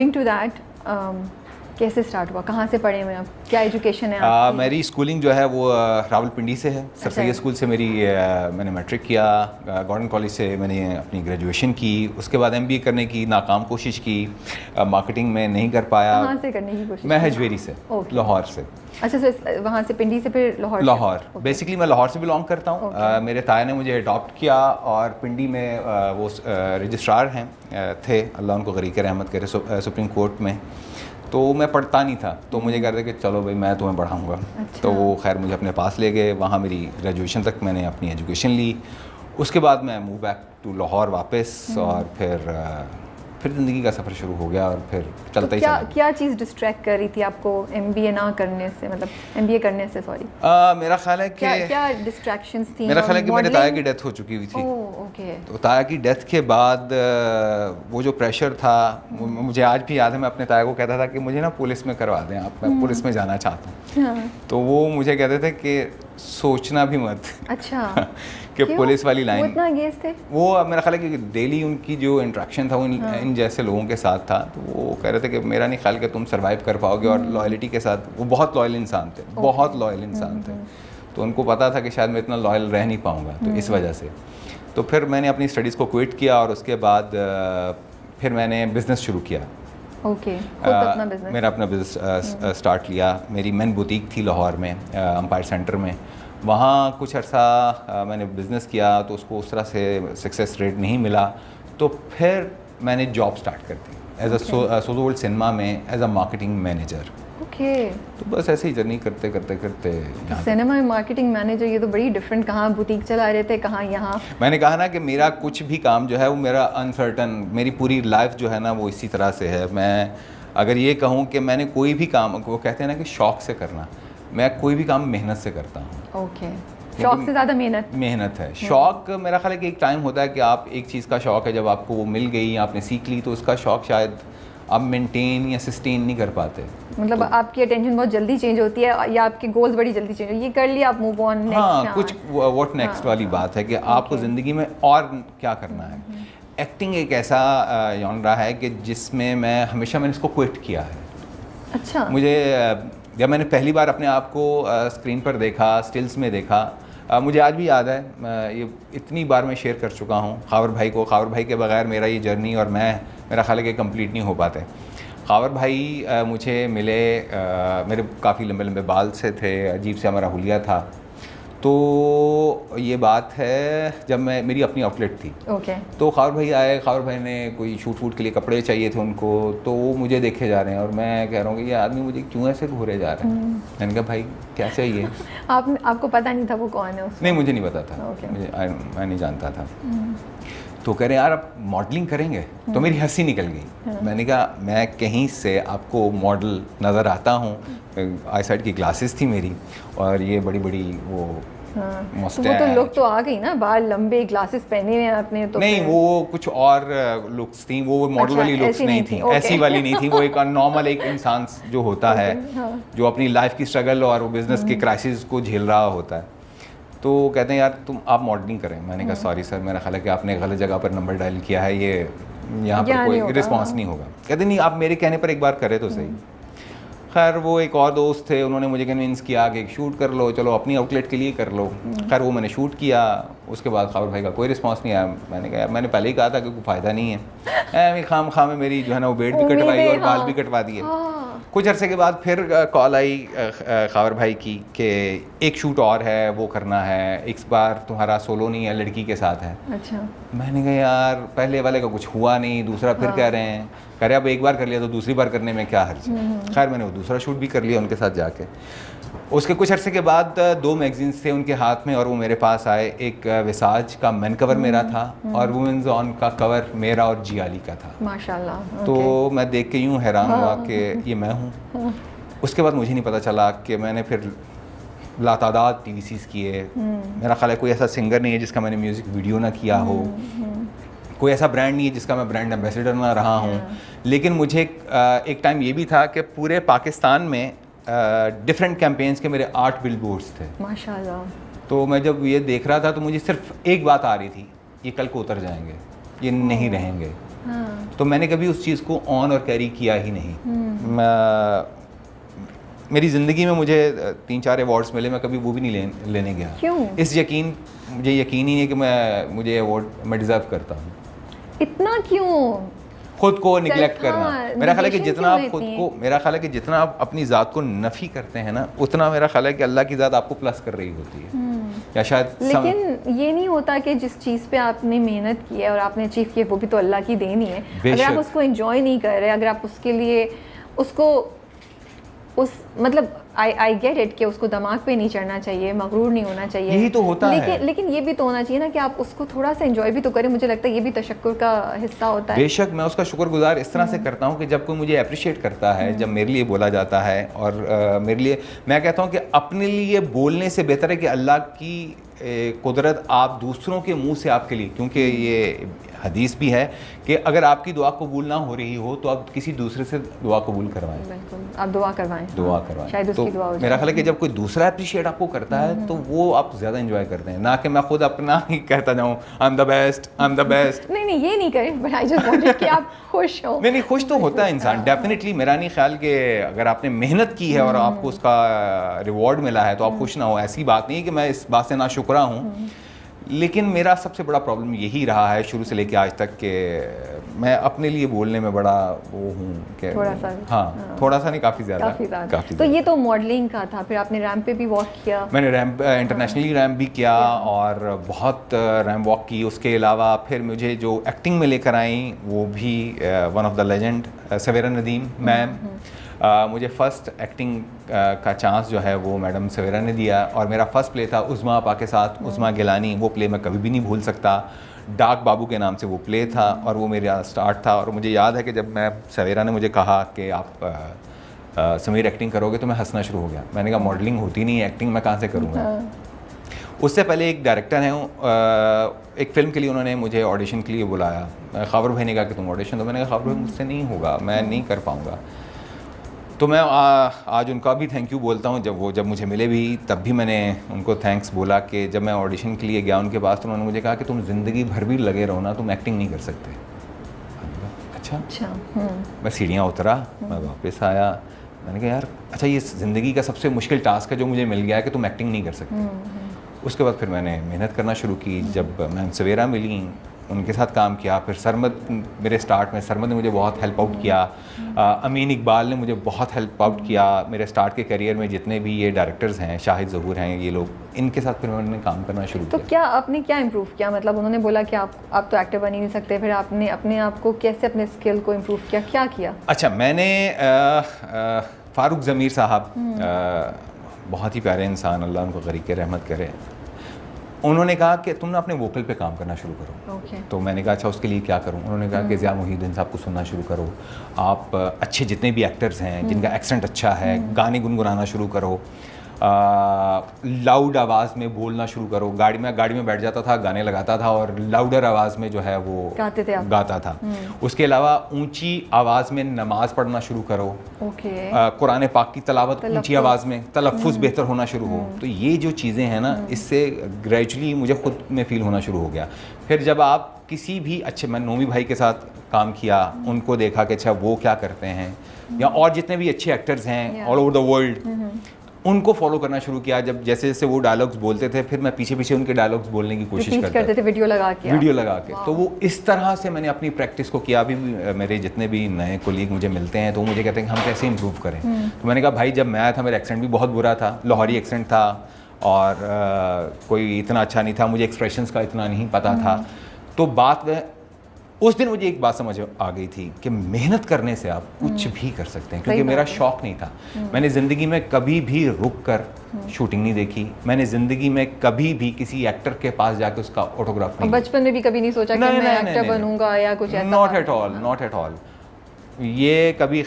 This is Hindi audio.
टू दैट कैसे स्टार्ट हुआ, कहाँ से पढ़े हुए आप, क्या एजुकेशन है आपकी? मेरी स्कूलिंग जो है वो रावलपिंडी से है। सर सैयद स्कूल से मैंने मैट्रिक किया। गॉर्डन कॉलेज से मैंने अपनी ग्रेजुएशन की। उसके बाद एमबीए करने की नाकाम कोशिश की, मार्केटिंग में नहीं कर पाया। कहाँ से करने की कोशिश? मैं हजवेरी से, लाहौर से। अच्छा, तो वहाँ से पिंडी से फिर लाहौर? बेसिकली मैं लाहौर से बिलोंग करता हूँ। मेरे ताया ने मुझे अडॉप्ट किया और पिंडी में वो रजिस्ट्रार हैं थे, अल्लाह उनको गरीक रहमत करे, सुप्रीम कोर्ट में। तो मैं पढ़ता नहीं था, तो मुझे कहते कि चलो भाई मैं तुम्हें पढ़ाऊँगा। अच्छा। तो वो खैर मुझे अपने पास ले गए, वहाँ मेरी ग्रेजुएशन तक मैंने अपनी एजुकेशन ली। उसके बाद मैं मूव बैक टू लाहौर वापस, और फिर ज़िंदगी का सफ़र शुरू हो गया और फिर चलता ही चला। क्या चीज़ डिस्ट्रैक्ट कर रही थी आपको एमबीए ना करने से, मतलब एमबीए करने से? सॉरी, मेरा ख्याल है कि क्या डिस्ट्रैक्शंस थी? मेरा ख्याल है कि मेरे ताया की डेथ हो चुकी हुई थी। ओके। तो ताया की डेथ के बाद वो जो प्रेशर था, मुझे आज भी याद है। मैं अपने ताया को कहता था कि मुझे ना पुलिस में करवा दें आप, मैं पुलिस में जाना चाहता हूँ। तो वो मुझे कहते थे कि सोचना भी मत। अच्छा। कि पुलिस वाली लाइन, वो इतना अगेंस्ट थे? वो मेरा ख्याल है कि डेली उनकी जो इंट्रैक्शन था वो इन जैसे लोगों के साथ था। तो वो कह रहे थे कि मेरा नहीं ख्याल कि तुम सर्वाइव कर पाओगे। और लॉयल्टी के साथ वो बहुत लॉयल इंसान थे, बहुत लॉयल इंसान थे। तो उनको पता था कि शायद मैं इतना लॉयल रह नहीं पाऊँगा, तो इस वजह से। तो फिर मैंने अपनी स्टडीज़ को क्विट किया और उसके बाद फिर मैंने बिज़नेस शुरू किया। ओके। मेरा अपना बिज़नेस स्टार्ट लिया। मेरी मेन बुटीक थी लाहौर में, एम्पायर सेंटर में। वहाँ कुछ अर्सा मैंने बिज़नेस किया, तो उसको उस तरह से सक्सेस रेट नहीं मिला। तो फिर मैंने जॉब स्टार्ट कर दी एज अ सोज़ोवर्ल्ड सिनेमा में as a marketing manager. Okay. तो बस ऐसे ही जर्नी करते करते सिनेमा में मार्केटिंग मैनेजर, ये तो बड़ी डिफरेंट। कहाँ बुटीक चला रहे थे, कहाँ यहाँ? मैंने कहा ना कि मेरा कुछ भी काम जो है वो मेरा अनसर्टन, मेरी पूरी लाइफ जो है ना वो इसी तरह से है। मैं अगर ये कहूँ कि मैंने कोई भी काम, वो कहते हैं ना कि शौक़ से करना, मैं कोई भी काम मेहनत से करता हूँ। ओके। शौक से ज़्यादा मेहनत है। शौक़ मेरा ख्याल है कि एक टाइम होता है कि आप एक चीज़ का शौक़ है, जब आपको वो मिल गई, आपने सीख ली, तो उसका शौक़ शायद आप मेंटेन या सस्टेन नहीं कर पाते। मतलब तो आपकी अटेंशन बहुत जल्दी चेंज होती है, या आपके गोल्स बड़ी जल्दी चेंज होती है, ये कर लिया आप मूव ऑन नेक्स्ट। हाँ, कुछ व्हाट नेक्स्ट वाली बात है कि आपको ज़िंदगी में और क्या करना है। एक्टिंग एक ऐसा जॉनरा है कि जिसमें मैं हमेशा मैंने इसको क्विट किया है। अच्छा। मुझे जब मैंने पहली बार अपने आप को स्क्रीन पर देखा, स्टिल्स में देखा, मुझे आज भी याद है, ये इतनी बार मैं शेयर कर चुका हूँ खावर भाई को। खावर भाई के बगैर मेरा ये जर्नी और मेरा ख्याल है कि कंप्लीट नहीं हो पाते। खावर भाई मुझे मिले, मेरे काफ़ी लंबे लंबे बाल से थे, अजीब से हमारा हुलिया था। तो ये बात है जब मेरी अपनी आउटलेट थी। ओके। तो खावर भाई आए, खावर भाई ने कोई शूट के लिए कपड़े चाहिए थे उनको, तो वो मुझे देखे जा रहे हैं और मैं कह रहा हूँ कि ये आदमी मुझे क्यों ऐसे घूरे जा रहे हैं। मैंने कहा भाई क्या चाहिए? आपको पता नहीं था वो कौन है उसमें? नहीं, मुझे नहीं पता था। मैं नहीं जानता था। तो कह रहे यार आप मॉडलिंग करेंगे? तो मेरी हंसी निकल गई। मैंने कहा मैं कहीं से आपको मॉडल नज़र आता हूँ, आई साइड की ग्लासेस थी मेरी, और ये बड़ी बड़ी वो तो वो तो लुक तो आ गई ना, बाल लंबे, ग्लासेस पहने हुए आपने तो। नहीं, वो कुछ और लुक्स थी, वो मॉडल वाली लुक्स नहीं थी। ऐसी वाली नहीं थी। वो एक नॉर्मल एक इंसान जो होता है, जो अपनी लाइफ की स्ट्रगल और वो बिजनेस के क्राइसिस को झेल रहा होता है। तो कहते हैं यार आप मॉडलिंग करें। मैंने कहा सॉरी सर, मेरा ख्याल है कि आपने गलत जगह पर नंबर डायल किया है, ये यहाँ पर कोई रिस्पॉन्स नहीं होगा। कहते नहीं, आप मेरे कहने पर एक बार करें तो सही। खैर वो एक और दोस्त थे, उन्होंने मुझे कन्विंस किया कि शूट कर लो, चलो अपनी आउटलेट के लिए कर लो। खैर वो मैंने शूट किया। उसके बाद खावर भाई का कोई रिस्पांस नहीं आया। मैंने कहा मैंने पहले ही कहा था कि कोई फ़ायदा नहीं है। खाम में मेरी जो है ना वो बेड भी कटवाई और बाल भी कटवा दिए। कुछ अरसे के बाद फिर कॉल आई खावर भाई की कि एक शूट और है, वो करना है, इस बार तुम्हारा सोलो नहीं है, लड़की के साथ है। अच्छा। मैंने कहा यार पहले वाले का कुछ हुआ नहीं, दूसरा फिर कह रहे हैं, कह रहे अब एक बार कर लिया तो दूसरी बार करने में क्या हर्ज है। खैर मैंने वो दूसरा शूट भी कर लिया उनके साथ जाके। उसके कुछ अरसे के बाद 2 मैगजीन्स थे उनके हाथ में और वो मेरे पास आए। एक विसाज का मेन कवर मेरा था और वुमेन्स ऑन का कवर मेरा और जियाली का था। माशाल्लाह। तो मैं देख के यूँ हैरान हुआ कि ये मैं हूँ। उसके बाद मुझे नहीं पता चला कि मैंने फिर लातादाद TVCs किए। मेरा ख्याल है कोई ऐसा सिंगर नहीं है जिसका मैंने म्यूज़िक वीडियो ना किया हो, कोई ऐसा ब्रांड नहीं है जिसका मैं ब्रांड एम्बेसडर ना रहा हूँ। लेकिन मुझे एक टाइम ये भी था कि पूरे पाकिस्तान में डिफरेंट कैंपेन्स के मेरे 8 बिलबोर्ड्स थे। माशाल्लाह। तो मैं जब ये देख रहा था तो मुझे सिर्फ एक बात आ रही थी, ये कल को उतर जाएंगे, ये नहीं रहेंगे। हाँ। तो मैंने कभी उस चीज़ को ऑन और कैरी किया ही नहीं। मेरी ज़िंदगी में मुझे 3-4 अवार्ड्स मिले, मैं कभी वो भी नहीं लेने गया। क्यों? मुझे यकीन ही नहीं है कि मुझे अवार्ड मैं डिज़र्व करता हूँ। इतना क्यों? खुद को निगलेक्ट करना। मेरा ख्याल है कि जितना आप खुद को, मेरा ख्याल है कि जितना आप अपनी ज़ात को नफ़ी करते हैं ना, उतना मेरा ख्याल है कि अल्लाह की ज़ात आपको प्लस कर रही होती है। या शायद लेकिन ये नहीं होता कि जिस चीज़ पे आपने मेहनत की है और आपने अचीव किया वो भी तो अल्लाह की देन ही है। अगर आप उसको एंजॉय नहीं कर रहे, अगर आप उसके लिए उसको मतलब आई गेट इट कि उसको दिमाग पे नहीं चढ़ना चाहिए, मगरूर नहीं होना चाहिए, यही तो होता है। लेकिन ये भी तो होना चाहिए ना कि आप उसको थोड़ा सा एंजॉय भी तो करें। मुझे लगता है ये भी तशक्कुर का हिस्सा होता है। बेशक मैं उसका शुक्रगुजार इस तरह से करता हूँ कि जब कोई मुझे अप्रिशिएट करता है, जब मेरे लिए बोला जाता है, और मेरे लिए, मैं कहता हूँ कि अपने लिए बोलने से बेहतर है कि अल्लाह की कुदरत आप दूसरों के मुंह से आपके लिए, क्योंकि ये हदीस भी है कि अगर आपकी दुआ कबूल ना हो रही हो तो आप किसी दूसरे से दुआ कबूल करवाएं। बिल्कुल, आप दुआ करवाएं। शायद तो उसकी दुआ हो जाए। मेरा ख्याल है कि जब कोई दूसरा अप्रिशिएट आपको करता है तो वो आप ज़्यादा एंजॉय करते हैं, ना कि मैं खुद अपना ही कहता जाऊँ I am the best, I am the best. नहीं ये नहीं करें, बट आई जस्ट वांटेड कि आप खुश हो। नहीं खुश तो होता है इंसान डेफिनेटली। मेरा नहीं ख्याल कि अगर आपने मेहनत की है और आपको उसका रिवॉर्ड मिला है तो आप खुश ना हो, ऐसी बात नहीं है कि मैं इस बात से नाशुक्रा हूँ। लेकिन मेरा सबसे बड़ा प्रॉब्लम यही रहा है शुरू से लेकर आज तक कि मैं अपने लिए बोलने में बड़ा वो हूँ कि थोड़ा सा नहीं, काफ़ी ज़्यादा। तो ये तो मॉडलिंग का था, फिर आपने रैम्प पे भी वॉक किया? मैंने रैम्प इंटरनेशनली रैम्प भी किया और बहुत रैम्प वॉक की। उसके अलावा फिर मुझे जो एक्टिंग में लेकर आई वो भी one of the legend Savera Nadeem ma'am. मुझे फ़र्स्ट एक्टिंग का चांस जो है वो मैडम सवेरा ने दिया और मेरा फ़र्स्ट प्ले था उज़्मा आपा के साथ, उज़्मा गिलानी। वो प्ले मैं कभी भी नहीं भूल सकता। डाक बाबू के नाम से वो प्ले था और वो मेरा स्टार्ट था। और मुझे याद है कि जब मैं सवेरा ने मुझे कहा कि आप समीर एक्टिंग करोगे तो मैं हंसना शुरू हो गया। मैंने कहा मॉडलिंग होती नहीं है, एक्टिंग मैं कहाँ से करूँगा। उससे पहले एक डायरेक्टर हैं, एक फ़िल्म के लिए उन्होंने मुझे ऑडिशन के लिए बुलाया। ख़ाबर भाई ने कहा कि तुम ऑडिशन दो। मैंने कहा ख़ाबर भाई मुझसे नहीं होगा, मैं नहीं कर पाऊँगा। तो मैं आज उनका भी थैंक यू बोलता हूँ। जब मुझे मिले भी तब भी मैंने उनको थैंक्स बोला कि जब मैं ऑडिशन के लिए गया उनके पास तो उन्होंने मुझे कहा कि तुम ज़िंदगी भर भी लगे रहो ना, तुम एक्टिंग नहीं कर सकते। अच्छा। मैं सीढ़ियाँ उतरा, मैं वापस आया, मैंने कहा यार अच्छा ये ज़िंदगी का सबसे मुश्किल टास्क है जो मुझे मिल गया है कि तुम एक्टिंग नहीं कर सकते। उसके बाद फिर मैंने मेहनत करना शुरू की। जब मैम सवेरा मिली उनके साथ काम किया, फिर सरमद मेरे स्टार्ट में, सरमद ने मुझे बहुत हेल्प आउट किया, अमीन इकबाल ने मुझे बहुत हेल्प आउट किया मेरे स्टार्ट के करियर में। जितने भी ये डायरेक्टर्स हैं, शाहिद ज़हूर हैं, ये लोग, इनके साथ फिर मैंने काम करना शुरू किया। तो क्या आपने क्या इम्प्रूव किया? मतलब उन्होंने बोला कि आप तो एक्टर बन ही नहीं सकते, फिर आपने अपने आप को कैसे, अपने स्किल को इम्प्रूव किया, क्या किया? अच्छा, मैंने फ़ारूक ज़मीर साहब, बहुत ही प्यारे इंसान, अल्लाह उनको गरीक़ रहमत करे, उन्होंने कहा कि तुम ना अपने वोकल पे काम करना शुरू करो। तो मैंने कहा अच्छा उसके लिए क्या करूं? उन्होंने कहा कि ज़िया मोहिउद्दीन साहब को सुनना शुरू करो, आप अच्छे जितने भी एक्टर्स हैं जिनका एक्सेंट अच्छा है, गाने गुनगुनाना शुरू करो, लाउड आवाज़ में बोलना शुरू करो। गाड़ी में बैठ जाता था, गाने लगाता था और लाउडर आवाज़ में जो है वो गाता था। उसके अलावा ऊंची आवाज़ में नमाज पढ़ना शुरू करो। कुरान पाक की तलावत ऊंची आवाज़ में, तलफ़्फ़ुज़ बेहतर होना शुरू हो। तो ये जो चीज़ें हैं ना, इससे ग्रेजुअली मुझे खुद में फ़ील होना शुरू हो गया। फिर जब आप किसी भी अच्छे, मैं नोमी भाई के साथ काम किया, उनको देखा कि अच्छा वो क्या करते हैं, या और जितने भी अच्छे एक्टर्स हैं ऑल ओवर द वर्ल्ड, उनको फॉलो करना शुरू किया। जब जैसे जैसे वो डायलॉग्स बोलते थे फिर मैं पीछे पीछे उनके डायलॉग्स बोलने की कोशिश करते थे, वीडियो लगा के। तो वो इस तरह से मैंने अपनी प्रैक्टिस को किया। अभी मेरे जितने भी नए कोलीग मुझे मिलते हैं तो मुझे कहते हैं कि हम कैसे इंप्रूव करें। तो मैंने कहा भाई जब मैं आया था मेरा एक्सेंट भी बहुत बुरा था, लाहौरी एक्सेंट था और कोई इतना अच्छा नहीं था, मुझे एक्सप्रेशंस का इतना नहीं पता था। तो बात में उस दिन मुझे एक बात समझ आ गई थी कि मेहनत करने से आप कुछ भी कर सकते हैं, क्योंकि मेरा शौक़ नहीं था। मैंने ज़िंदगी में कभी भी रुक कर शूटिंग नहीं देखी, मैंने ज़िंदगी में कभी भी किसी एक्टर के पास जाकर उसका ऑटोग्राफ नहीं, बचपन में भी कभी नहीं सोचा कि मैं एक्टर बनूंगा या कुछ ऐसा? नॉट एट ऑल, ये कभी